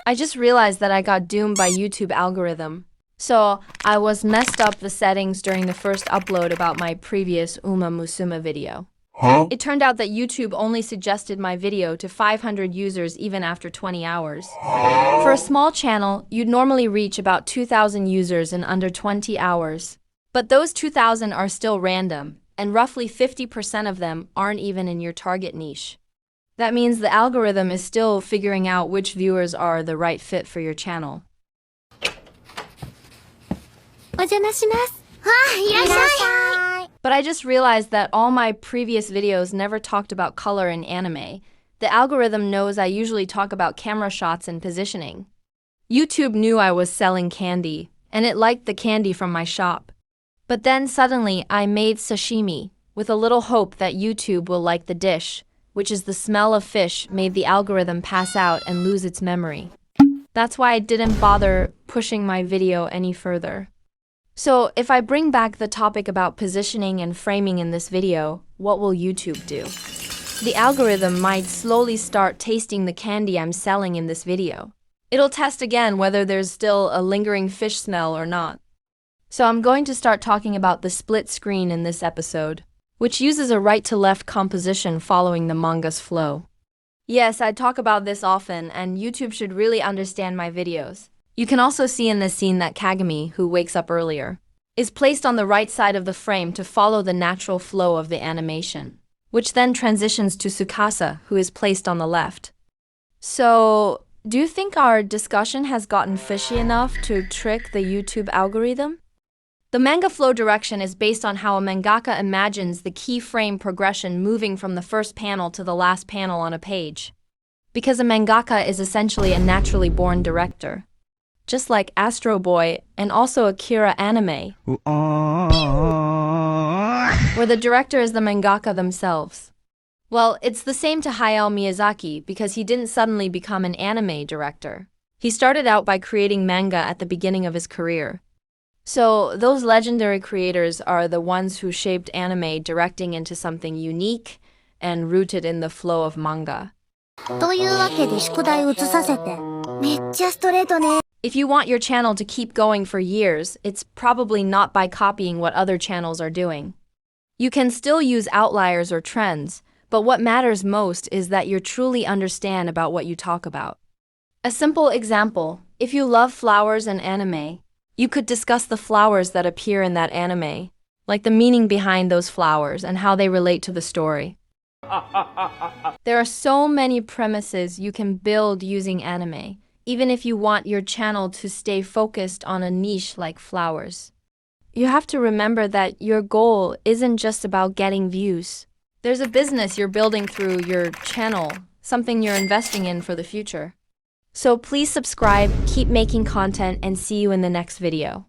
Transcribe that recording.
I just realized that I got doomed by YouTube algorithm. So I was messed up the settings during the first upload about my previous Uma Musuma video. Huh? It turned out that YouTube only suggested my video to 500 users even after 20 hours. For a small channel, you'd normally reach about 2,000 users in under 20 hours. But those 2,000 are still random, and roughly 50% of them aren't even in your target niche. That means the algorithm is still figuring out which viewers are the right fit for your channel. お邪魔します。いらっしゃい。 But I just realized that all my previous videos never talked about color in anime. The algorithm knows I usually talk about camera shots and positioning. YouTube knew I was selling candy, and it liked the candy from my shop. But then suddenly I made sashimi, with a little hope that YouTube will like the dish, which is the smell of fish made the algorithm pass out and lose its memory. That's why I didn't bother pushing my video any further. So, if I bring back the topic about positioning and framing in this video, what will YouTube do? The algorithm might slowly start tasting the candy I'm selling in this video. It'll test again whether there's still a lingering fish smell or not. So I'm going to start talking about the split screen in this episode, which uses a right-to-left composition following the manga's flow. Yes, I talk about this often, and YouTube should really understand my videos. You can also see in this scene that Kagami, who wakes up earlier, is placed on the right side of the frame to follow the natural flow of the animation, which then transitions to Tsukasa, who is placed on the left. So, do you think our discussion has gotten fishy enough to trick the YouTube algorithm? The manga flow direction is based on how a mangaka imagines the key frame progression moving from the first panel to the last panel on a page. Because a mangaka is essentially a naturally born director. Just like Astro Boy and also Akira Anime, where the director is the mangaka themselves. Well, it's the same to Hayao Miyazaki because he didn't suddenly become an anime director. He started out by creating manga at the beginning of his career. So, those legendary creators are the ones who shaped anime directing into something unique and rooted in the flow of manga. というわけで宿題移させて。めっちゃストレートね。 If you want your channel to keep going for years, it's probably not by copying what other channels are doing. You can still use outliers or trends, but what matters most is that you truly understand about what you talk about. A simple example, if you love flowers and anime, you could discuss the flowers that appear in that anime, like the meaning behind those flowers and how they relate to the story. There are so many premises you can build using anime, even if you want your channel to stay focused on a niche like flowers. You have to remember that your goal isn't just about getting views. There's a business you're building through your channel, something you're investing in for the future. So please subscribe, keep making content, and see you in the next video.